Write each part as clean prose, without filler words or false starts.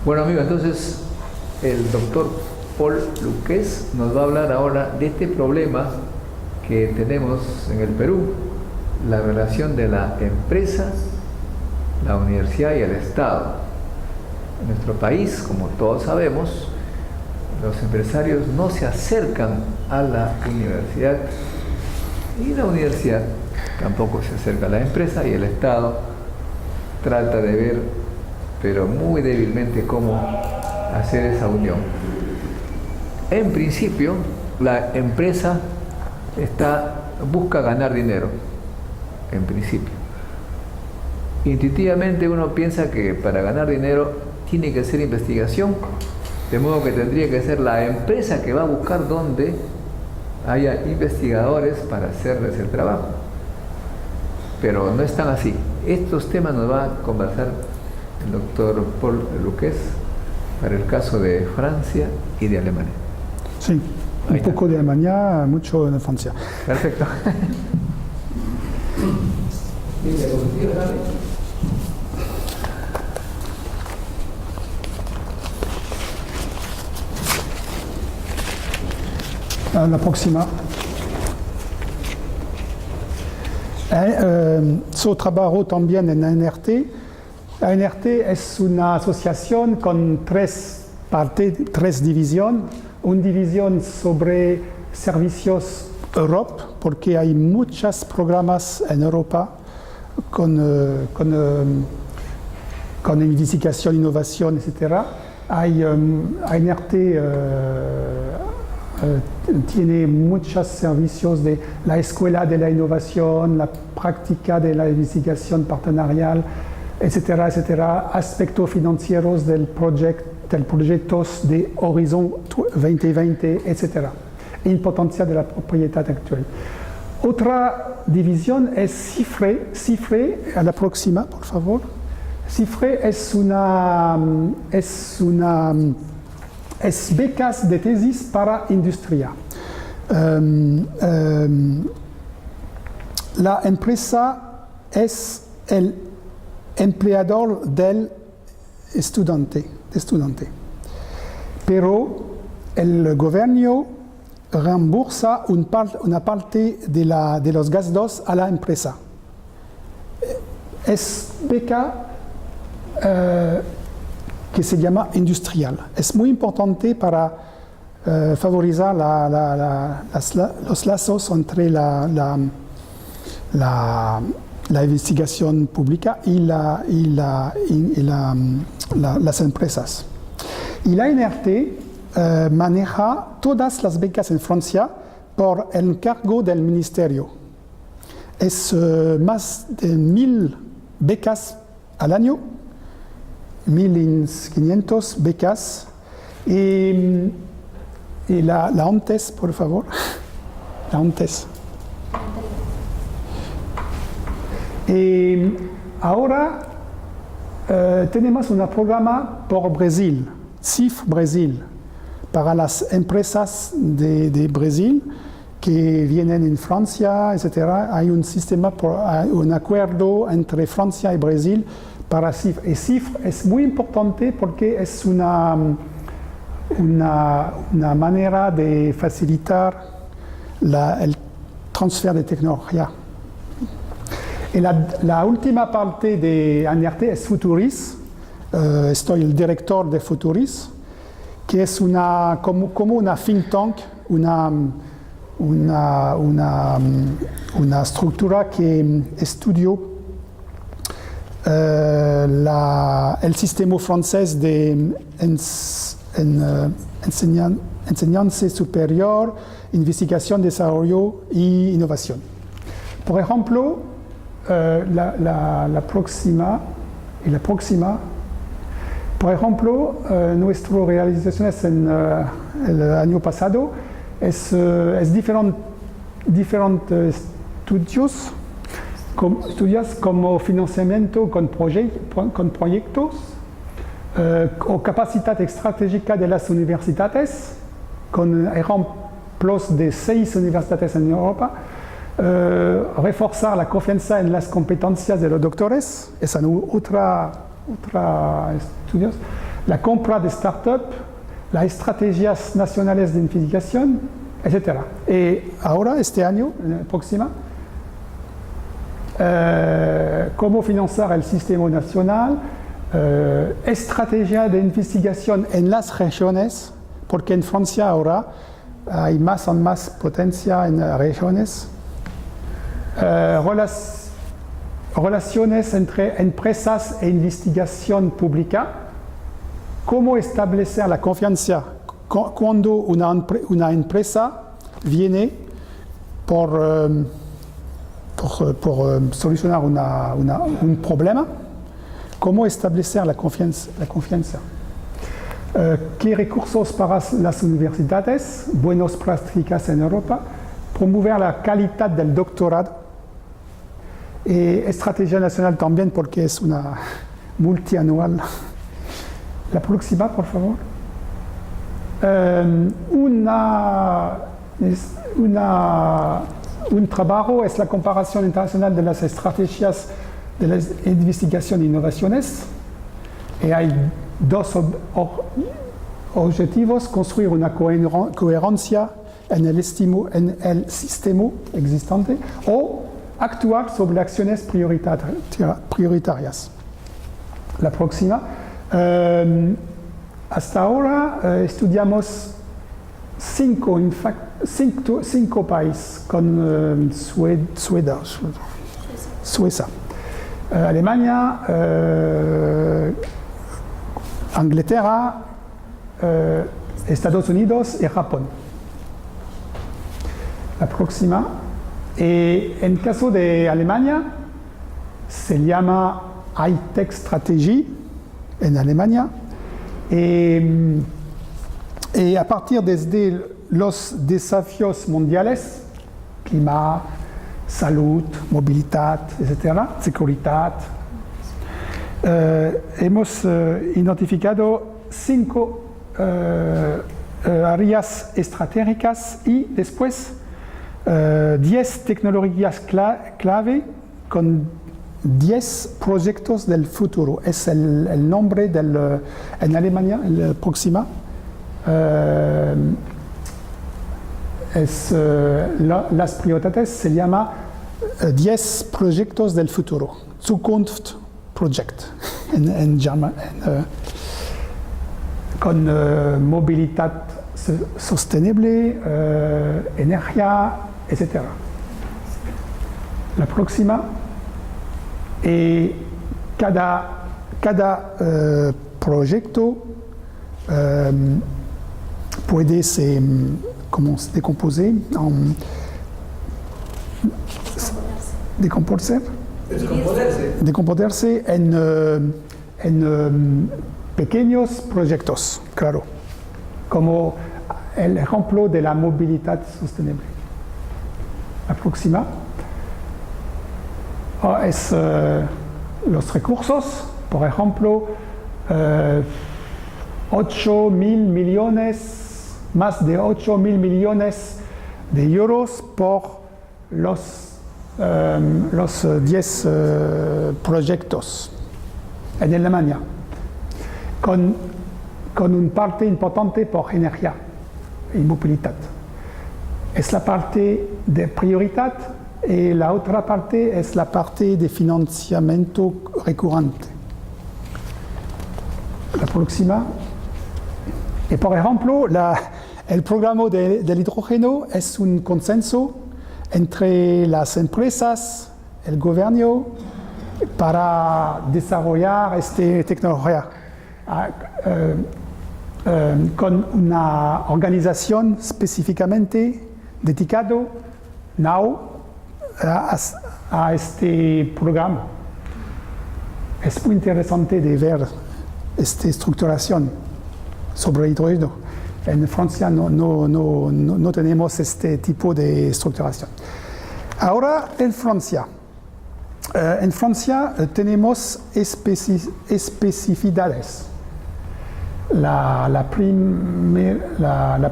Bueno amigos, entonces el doctor Paul Luquez nos va a hablar ahora de este problema que tenemos en el Perú, la relación de la empresa, la universidad y el Estado. En nuestro país, como todos sabemos, los empresarios no se acercan a la universidad y la universidad tampoco se acerca a la empresa, y el Estado trata de ver, pero muy débilmente, cómo hacer esa unión. En principio, la empresa busca ganar dinero, en principio. Intuitivamente uno piensa que para ganar dinero tiene que hacer investigación, de modo que tendría que ser la empresa que va a buscar donde haya investigadores para hacerles el trabajo. Pero no es tan así. Estos temas nos va a conversar el doctor Paul Luquez para el caso de Francia y de Alemania. Sí, un poco de Alemania, mucho de Francia. Perfecto. La próxima. Trabajo también en ANRT. ANRT es una asociación con tres divisiones. Una división sobre servicios Europa, porque hay muchos programas en Europa con investigación, innovación, etc. ANRT tiene muchos servicios de la escuela de la innovación, la práctica de la investigación partenarial, etcétera, etcétera, aspectos financieros del proyectos de Horizon 2020, etcétera, importancia de la propiedad actual. Otra división es CIFRE, a la próxima, por favor. CIFRE es becas de tesis para industria. La empresa es el empleador del estudiante, pero el gobierno reembolsa una parte de los gastos a la empresa. Es beca que se llama industrial. Es muy importante para favorizar los lazos entre la investigación pública y las empresas. Y la ANRT maneja todas las becas en Francia por encargo del ministerio. Es más de 1000 becas al año, 1500 becas. Y la ONTES, por favor. La ONTES. Y ahora tenemos un programa por Brasil, CIF Brasil, para las empresas de Brasil que vienen en Francia, etc. Hay un sistema, un acuerdo entre Francia y Brasil para CIF. Y CIF es muy importante porque es una manera de facilitar el transfer de tecnología. Y la última parte de ANRT es Futuris. Estoy el director de Futuris, que es como una think tank, una estructura que estudió el sistema francés de enseñanza superior, investigación, desarrollo y innovación. Por ejemplo, la próxima, por ejemplo, nuestras realizaciones en el año pasado es diferentes estudios como financiamiento con proyectos o capacidad estratégica de las universidades, con ejemplos de 6 universidades en Europa. Reforzar la confianza en las competencias de los doctores, es otra estudios. la compra de startups, las estrategias nacionales de investigación, etc. Y ahora, este año, próxima, cómo financiar el sistema nacional, estrategia de investigación en las regiones, porque en Francia ahora hay más y más potencia en las regiones, relaciones entre empresas e investigación pública, cómo establecer la confianza cuando una empresa viene por solucionar un problema, cómo establecer la confianza. ¿Qué recursos para las universidades? Buenas prácticas en Europa, promover la calidad del doctorado, estrategia nacional también porque es una multianual. La próxima, por favor. Un trabajo es la comparación internacional de las estrategias de la investigación e innovaciones. Y hay dos objetivos: construir una coherencia en el sistema existente o actuar sobre acciones prioritarias. La próxima. Hasta ahora estudiamos cinco países con Suecia, Alemania, Inglaterra, Estados Unidos y Japón. La próxima. En caso de Alemania, se llama High-Tech Strategy en Alemania. Y a partir de los desafíos mundiales, clima, salud, movilidad, etc., seguridad, hemos identificado 5 áreas estratégicas y después 10 tecnologías clave con 10 proyectos del futuro. Es el nombre en Alemania, la próxima. Las prioridades se llama 10 proyectos del futuro. Zukunft Project en German, con movilidad sostenible, energía, etc. La próxima. Y cada proyecto puede decomponerse en pequeños proyectos, claro, como el ejemplo de la movilidad sostenible. La próxima. Es los recursos, por ejemplo, 8.000 millones, más de 8.000 millones de euros por los 10 proyectos en Alemania, con una parte importante por energía y movilidad. Es la parte de prioridad. Y la otra parte es la parte de financiamiento recurrente. La próxima. Y por ejemplo, el programa del hidrógeno es un consenso entre las empresas, el gobierno, para desarrollar esta tecnología con una organización específicamente dedicada a este programa. Es muy interesante de ver esta estructuración sobre hidrógeno. En Francia no tenemos este tipo de estructuración. Ahora en Francia tenemos especificidades. La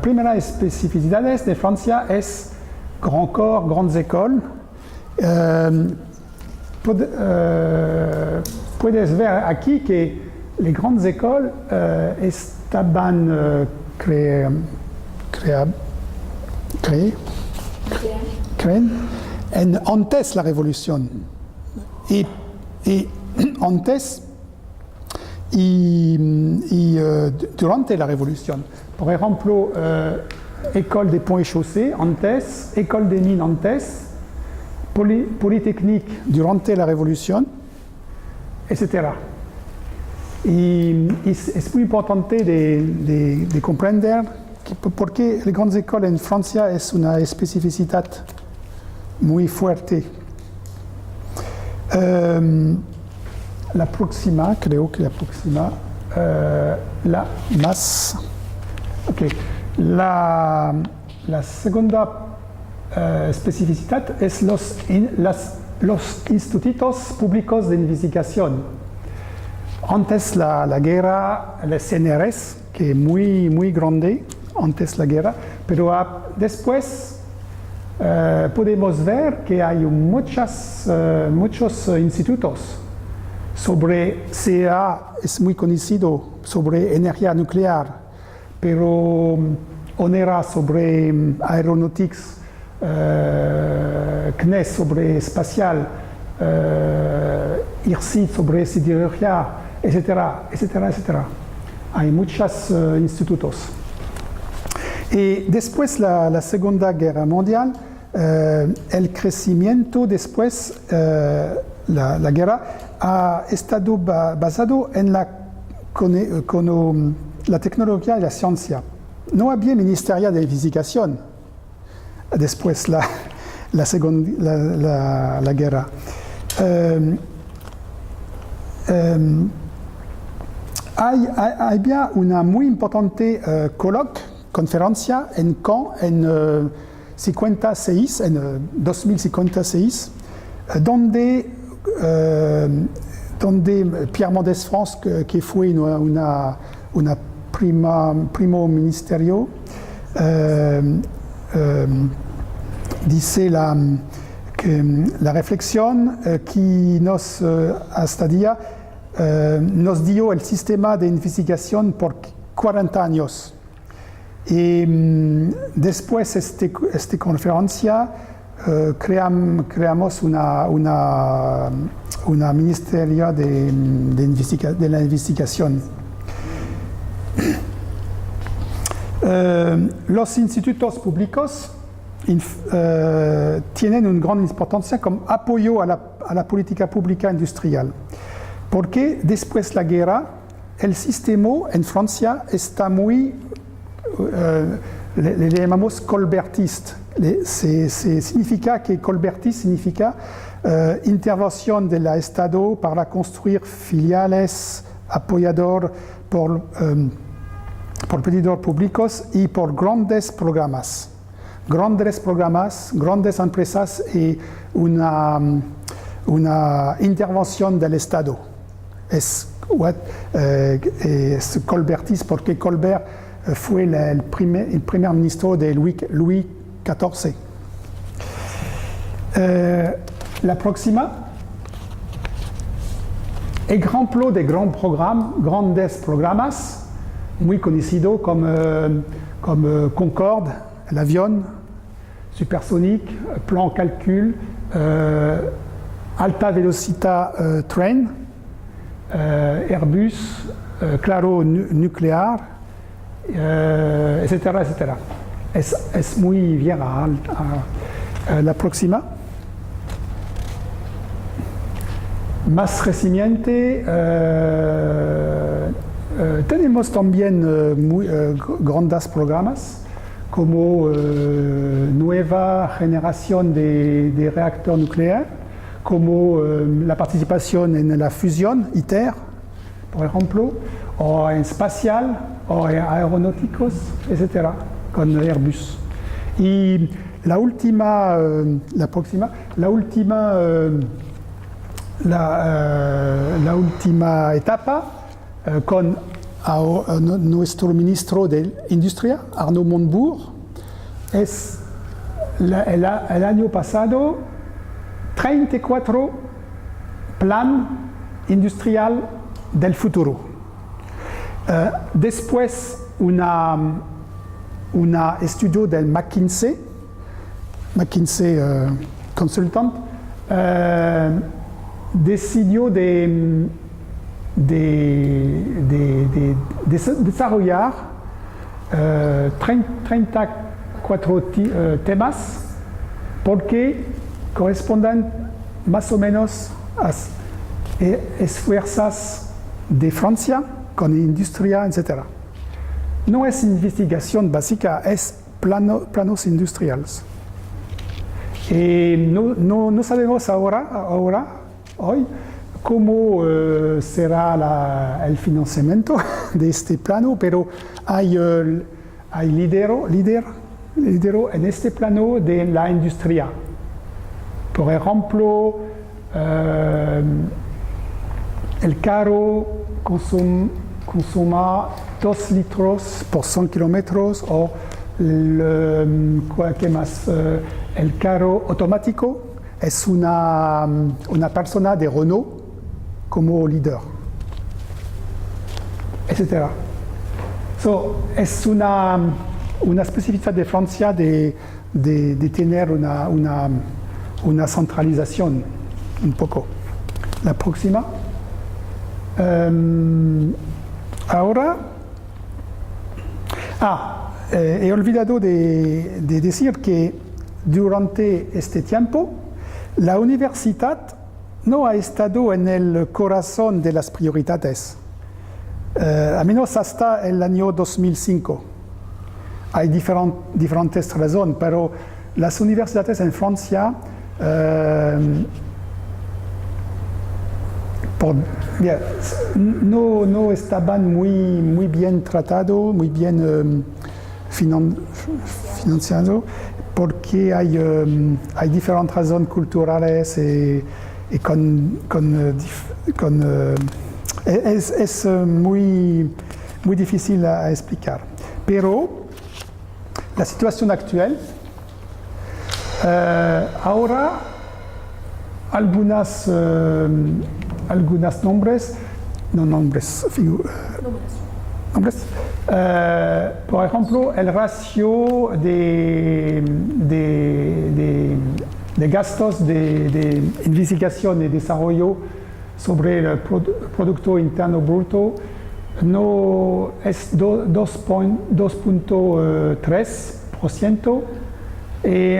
primera especificidad de Francia es Grand Corps, grandes écoles. Puedes ver aquí que las grandes écoles estaban créées antes la revolución y antes y durante la revolución. Por ejemplo, école des ponts et chaussées antes, école des mines antes, Polytechnique durante la revolución, etc. Y es muy importante de comprender porque las grandes écoles en Francia es una especificidad muy fuerte. La próxima, creo que la próxima, la más... Okay. La segunda especificidad es los institutos públicos de investigación. Antes la guerra, el CNRS, que es muy grande, antes la guerra, pero después podemos ver que hay muchos institutos sobre CEA, es muy conocido sobre energía nuclear, pero ONERA sobre aeronautics, CNES sobre espacial, IRSID sobre siderurgia, etcétera, etcétera, etcétera. Hay muchos institutos. Y después la Segunda Guerra Mundial, el crecimiento después, la guerra, ha estado basado en la tecnología y la ciencia. No había Ministerio de Investigación después la guerra. Había una muy importante conferencia en Caen en 2056, donde Pierre Mendès France, que fue una primo ministerio, dice que la reflexión que nos hasta día nos dio el sistema de investigación por 40 años. Y después de esta conferencia creamos una ministerio de la investigación. Los institutos públicos tienen una gran importancia como apoyo a la política pública industrial, porque después de la guerra el sistema en Francia está muy, le llamamos colbertista. Significa que colbertista significa intervención del Estado para construir filiales, apoyador por pedidores públicos y por grandes programas, grandes empresas y una intervención del Estado. Es colbertista porque Colbert fue el primer ministro de Louis XIV. La próxima, ejemplo de grandes programas muy conocido comme Concorde, l'avion, supersonique, plan calcul, alta velocidad train, Airbus, claro nuclear, etcétera, etcétera. Es muy vieja. La próxima. Más reciente, tenemos también grandes programas como nueva generación de reactor nuclear, como la participación en la fusión ITER, por ejemplo, o en espacial, o en aeronáuticos, etc., con Airbus. Y la última etapa con nuestro ministro de Industria, Arnaud Montebourg, es el año pasado 34 plan industrial del futuro. Después, un estudio del McKinsey Consultant, decidió de desarrollar 34 temas porque corresponden más o menos a esfuerzos de Francia con industria, etc. No es investigación básica, es planos industriales. No sabemos hoy, cómo será el financiamiento de este plano, pero hay lidero en este plano de la industria. Por ejemplo, el carro consuma 2 litros por 100 kilómetros o ¿qué más? El carro automático es una persona de Renault como líder, etc. Es una especificidad de Francia de tener una centralización un poco. La próxima. Ahora, he olvidado de decir que durante este tiempo la universidad no ha estado en el corazón de las prioridades, al menos hasta el año 2005. Hay diferentes razones, pero las universidades en Francia no estaban muy bien tratados, muy bien financiados, porque hay diferentes razones culturales y es muy difícil a explicar. Pero la situación actual, ahora algunos nombres, por ejemplo, el ratio de gastos de investigación y desarrollo sobre el Producto Interno Bruto no es 2.3% y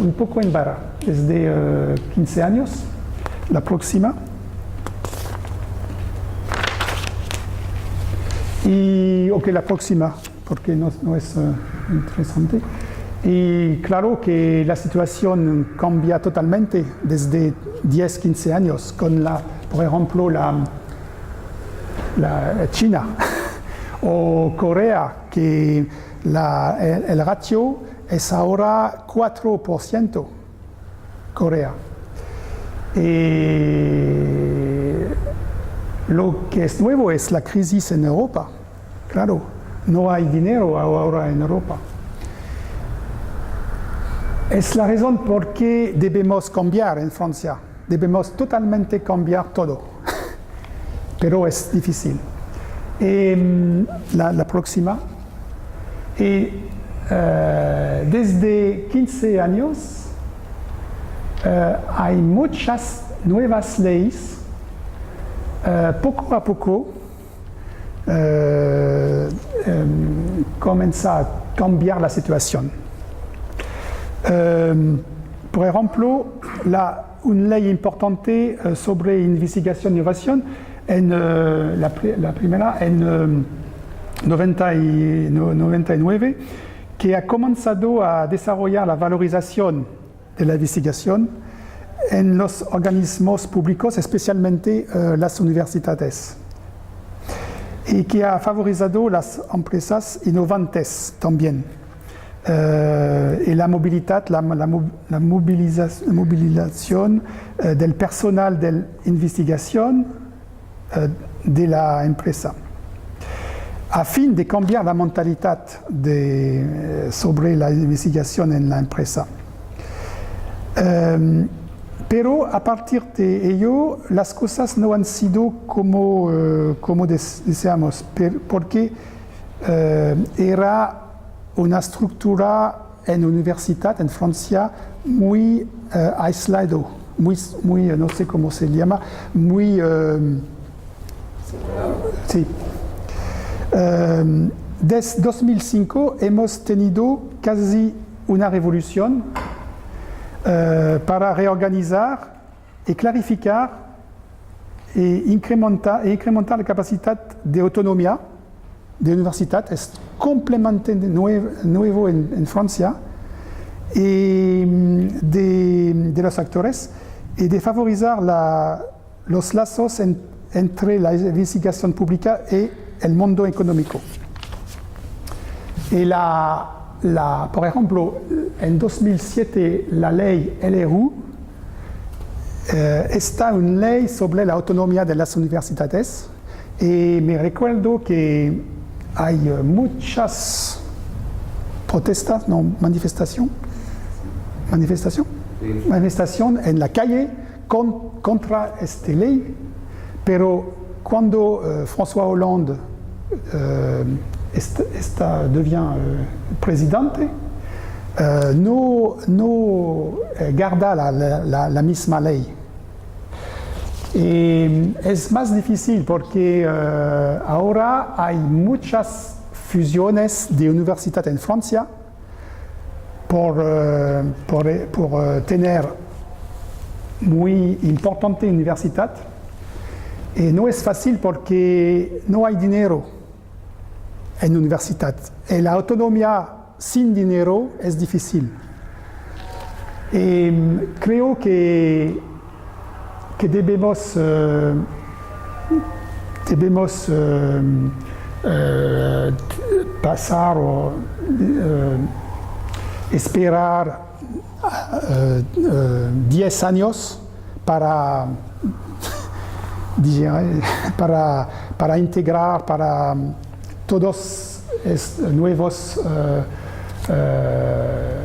un poco en barra desde 15 años. La próxima. La próxima, porque no es interesante. Y claro que la situación cambia totalmente desde 10, 15 años con por ejemplo, la China o Corea, que el ratio es ahora 4%, Corea. Lo que es nuevo es la crisis en Europa. Claro, no hay dinero ahora en Europa. Es la razón por qué debemos cambiar en Francia. Debemos totalmente cambiar todo. Pero es difícil. La próxima. Desde 15 años hay muchas nuevas leyes. Poco a poco comienza a cambiar la situación. Por ejemplo, una ley importante sobre investigación e innovación, la primera en 99, que ha comenzado a desarrollar la valorización de la investigación en los organismos públicos, especialmente las universidades, y que ha favorizado las empresas innovantes también, y la movilidad, la movilización del personal de investigación de la empresa, a fin de cambiar la mentalidad sobre la investigación en la empresa. Pero a partir de ello, las cosas no han sido como deseamos, porque era una estructura en universidad en Francia muy aislado, muy, no sé cómo se llama, muy... sí. Desde 2005 hemos tenido casi una revolución para reorganizar y clarificar e incrementar la capacidad de autonomía de la universidad. Es completamente nuevo en Francia, y de los actores, y de favorizar los lazos entre la investigación pública y el mundo económico. Y por ejemplo, en 2007 la ley LRU está una ley sobre la autonomía de las universidades, y me recuerdo que hay muchas protestas, no, manifestación en la calle contra esta ley, pero cuando François Hollande devient presidente, no guarda la misma ley. Y es más difícil porque ahora hay muchas fusiones de universidades en Francia por tener muy importante universidad. Y no es fácil porque no hay dinero en universidad. Y la autonomía sin dinero es difícil. Y creo que debemos pasar o esperar 10 años para integrar para todos nuevas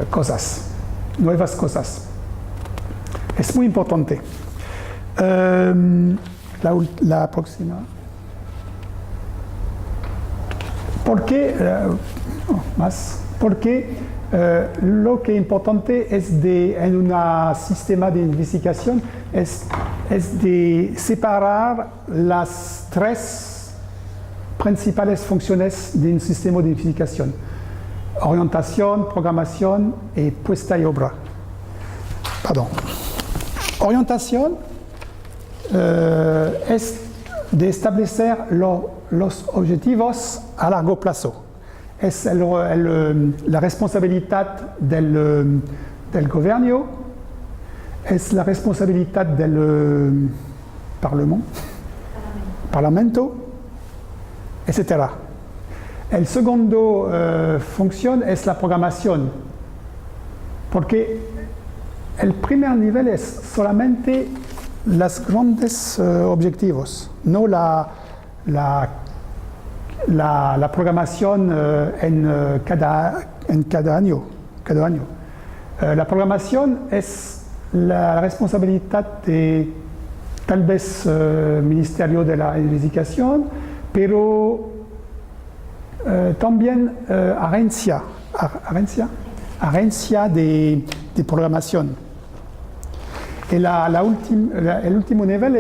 cosas. Es muy importante. La próxima. ¿Por qué? Porque lo que es importante es en un sistema de investigación es de separar las tres principales funciones de un sistema de investigación: orientación, programación y puesta en obra. Pardon. Orientación es de establecer los objetivos a largo plazo. Es la responsabilidad del gobierno, es la responsabilidad del parlamento, etc. El segundo función es la programación, porque el primer nivel es solamente los grandes objetivos, no la programación en cada año. La programación es la responsabilidad de tal vez Ministerio de la Investigación, pero también agencia de programación. Y el último nivel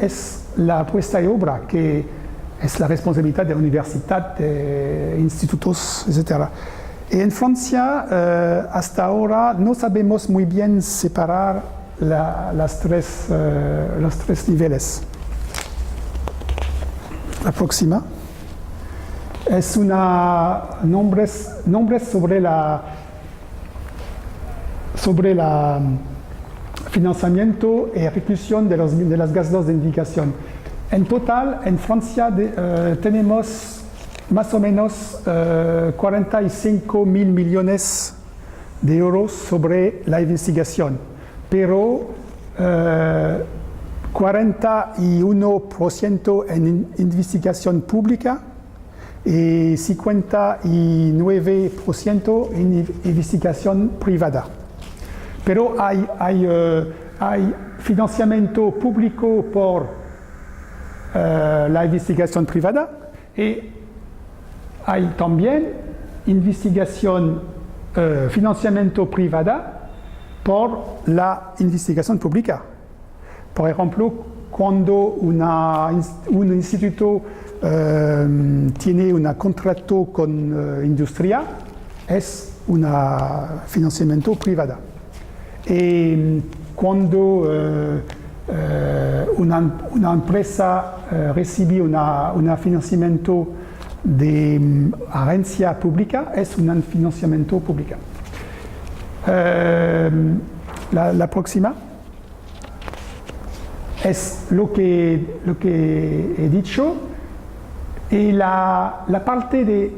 es la puesta en obra, que es la responsabilidad de la universidad, de institutos, etc. Y en Francia, hasta ahora, no sabemos muy bien separar los tres niveles. La próxima es nombres sobre la financiamiento y ejecución de los gastos de investigación. En total, en Francia tenemos más o menos 45.000 millones de euros sobre la investigación, pero 41% en investigación pública y 59% en investigación privada. pero hay financiamiento público por la investigación privada y hay también financiamiento privada por la investigación pública. Por ejemplo, cuando un instituto tiene un contrato con industria, es un financiamiento privado. Y cuando una empresa recibe un financiamiento de agencia pública, es un financiamiento público. La próxima es lo que he dicho, y la parte de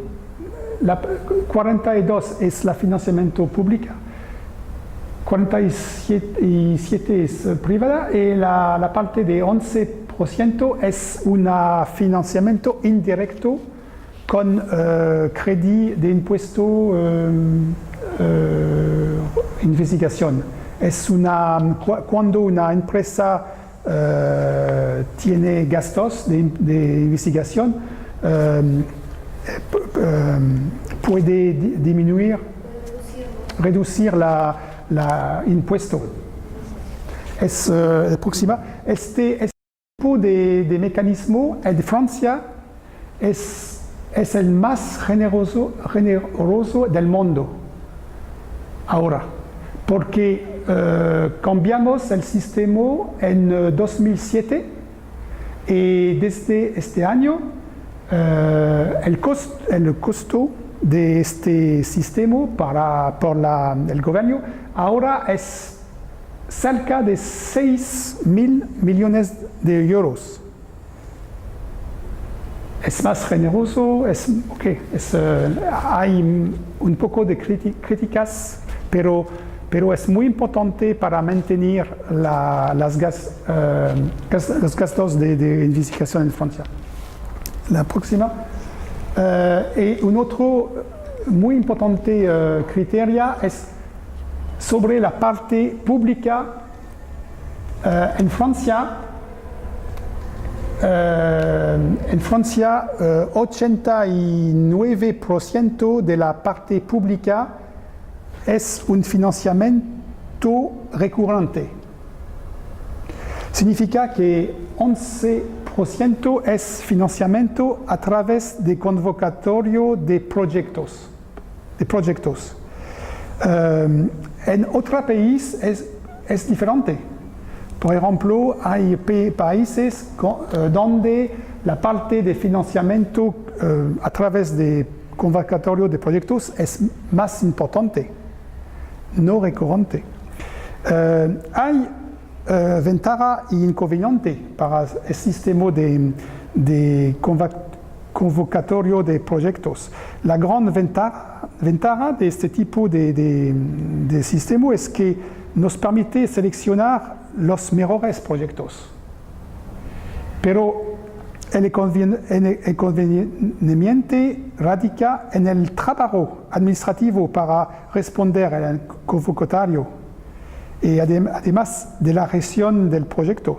la 42 es el financiamiento público, 47 es privada, y la parte de 11% es un financiamiento indirecto con crédito de impuesto investigación. Es cuando una empresa tiene gastos de investigación, puede reducir la impuesto. Es la próxima. Este tipo de mecanismo en Francia es el más generoso del mundo ahora, porque cambiamos el sistema en 2007 y desde este año el costo de este sistema por el gobierno ahora es cerca de 6.000 millones de euros. Es más generoso, hay un poco de críticas, pero es muy importante para mantener los gastos de investigación en Francia. La próxima. Y un otro muy importante criterio es sobre la parte pública. En Francia, 89% de la parte pública es un financiamiento recurrente. Significa que 11% es financiamiento a través de convocatorio de proyectos. En otro país es diferente. Por ejemplo, hay países donde la parte de financiamiento a través de convocatorio de proyectos es más importante, no recurrente. Hay ventaja e inconveniente para el sistema de convocatorio de proyectos. La gran ventaja de este tipo de sistema es que nos permite seleccionar los mejores proyectos. Pero el inconveniente radica en el trabajo administrativo para responder al convocatorio y además de la gestión del proyecto.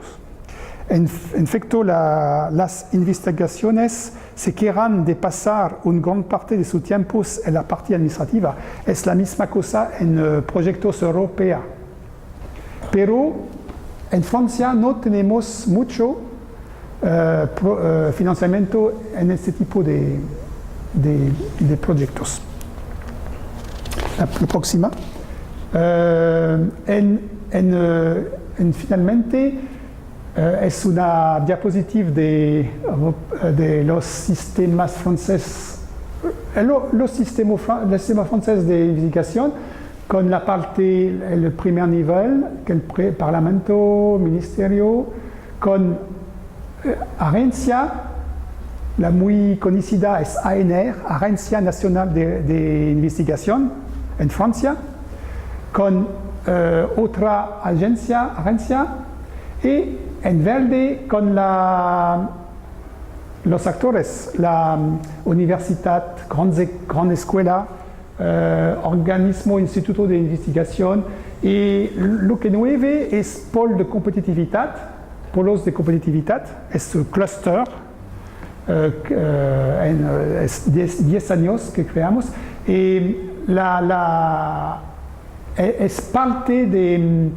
En efecto, las investigaciones se quedan de pasar una gran parte de su tiempo en la parte administrativa. Es la misma cosa en proyectos europeos. Pero en Francia no tenemos mucho financiamiento en este tipo de proyectos. La próxima. Finalmente, es una diapositiva de los sistemas franceses, los sistemas franceses de investigación, con la parte, el primer nivel, que el Parlamento, Ministerio, con agencia, la muy conocida es ANR, Agencia Nacional de Investigación, en Francia, con otra agencia, y en verde con los actores, la universidad, gran escuela, organismo, instituto de investigación Y lo que nueve es polos de competitividad, es un cluster, es 10 años que creamos, y es parte de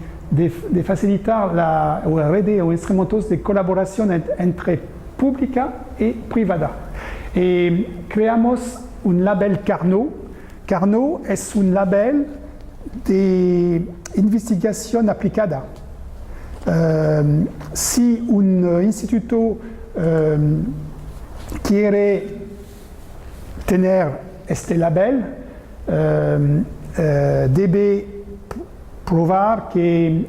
facilitar la red o instrumentos de colaboración entre pública y privada. Y creamos un label Carnot. Carnot es un label de investigación aplicada. Si un instituto quiere tener este label, debe probar que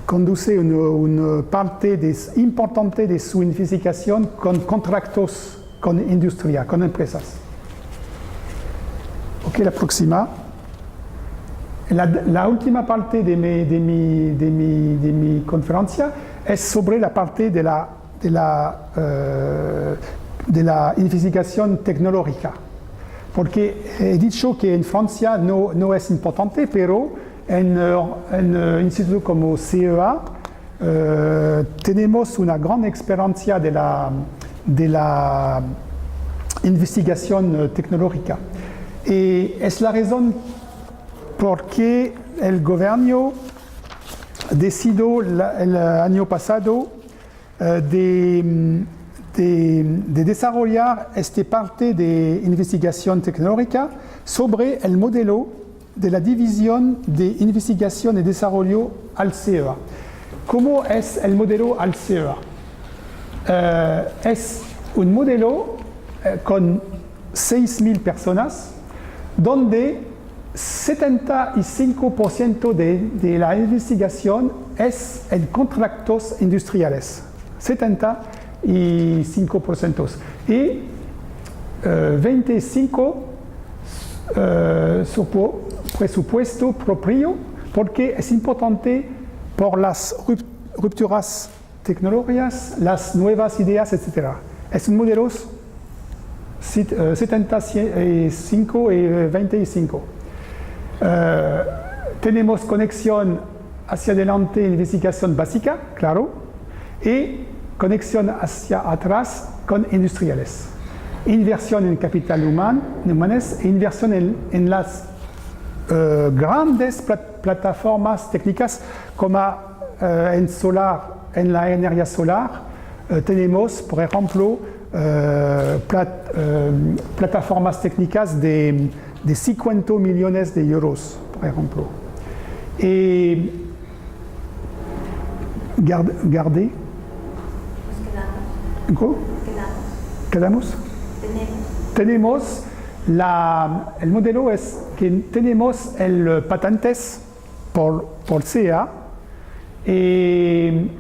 conduce una parte importante de su investigación con contratos con industria, con empresas. Ok, la próxima. La última parte de mi conferencia es sobre la parte de la investigación tecnológica. Porque he dicho que en Francia no es importante, pero en un instituto como CEA tenemos una gran experiencia de la investigación tecnológica. Y es la razón por qué el gobierno decidió el año pasado de desarrollar esta parte de investigación tecnológica sobre el modelo de la división de investigación y desarrollo al CEA. ¿Cómo es el modelo al CEA? Es un modelo con 6.000 personas, donde 75% de la investigación es en contratos industriales. 75%. Y 25% su presupuesto propio, porque es importante por las rupturas tecnológicas, las nuevas ideas, etc. Es un modelo 75 y 25. Tenemos conexión hacia adelante en investigación básica, claro, y conexión hacia atrás con industriales. Inversión en capital humanes e inversión en las grandes plataformas técnicas como en la energía solar. Tenemos, por ejemplo, plataformas técnicas de 50 millones de euros, por ejemplo. Y Gardez. ¿Quedamos? Tenemos el modelo es que tenemos el patentes por CEA y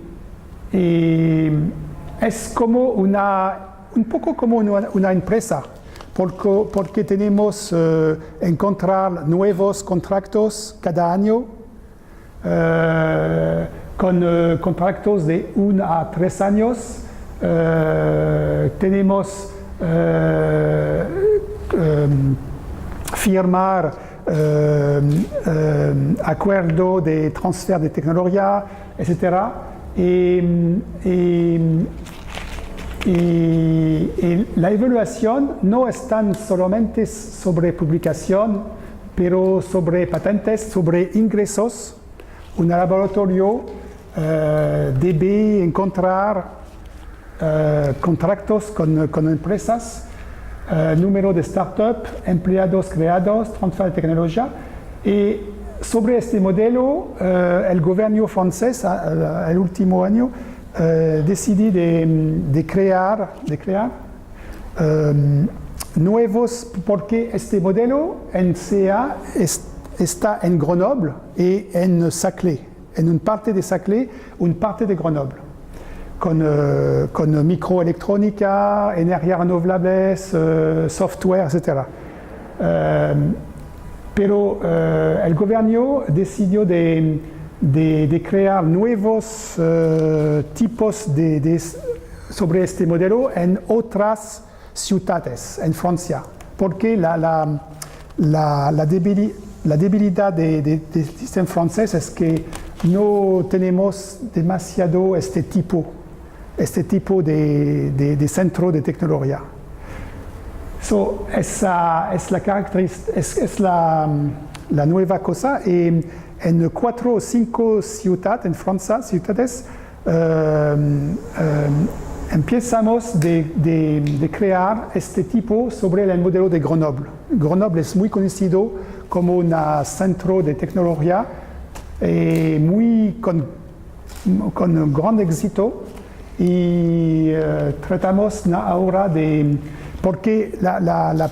es como un poco como una empresa, porque tenemos encontrar nuevos contratos cada año con contratos de 1 a 3 años. Tenemos firmar acuerdo de transfer de tecnología, etc. Y la evaluación no es tan solamente sobre publicación, pero sobre patentes, sobre ingresos. Un laboratorio debe encontrar contratos con empresas, número de startups, empleados creados, transfer de tecnología. Y sobre este modelo, el gobierno francés, el último año, decidió de crear nuevos, porque este modelo en CEA está en Grenoble y en Saclay, en una parte de Saclay, una parte de Grenoble, con microelectrónica, energías renovables, software, etc. Pero el gobierno decidió de crear nuevos tipos sobre este modelo en otras ciudades en Francia, porque la la debilidad del sistema francés es que no tenemos demasiado este tipo de centro de tecnología. So, es la nueva cosa. Y en 4 o 5 ciudades en Francia, empezamos de crear este tipo sobre el modelo de Grenoble. Grenoble es muy conocido como un centro de tecnología con gran éxito y tratamos ahora de... porque la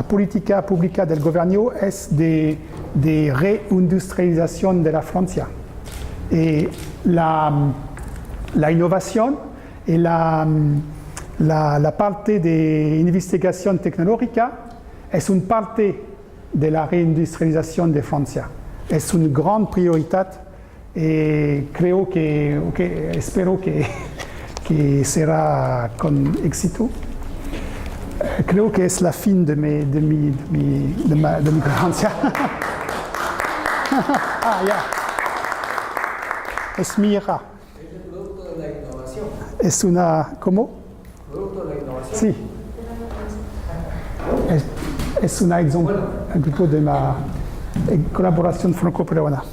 política pública del gobierno es de reindustrialización de la Francia. Y la innovación y la parte de investigación tecnológica es una parte de la reindustrialización de Francia. Es una gran prioridad y espero que será con éxito. Creo que es la fin de mi conferencia. Es mi hija. Es el producto de la innovación. Es una... ¿Cómo? Producto de la innovación. Sí. Es un grupo de colaboración franco-peruana.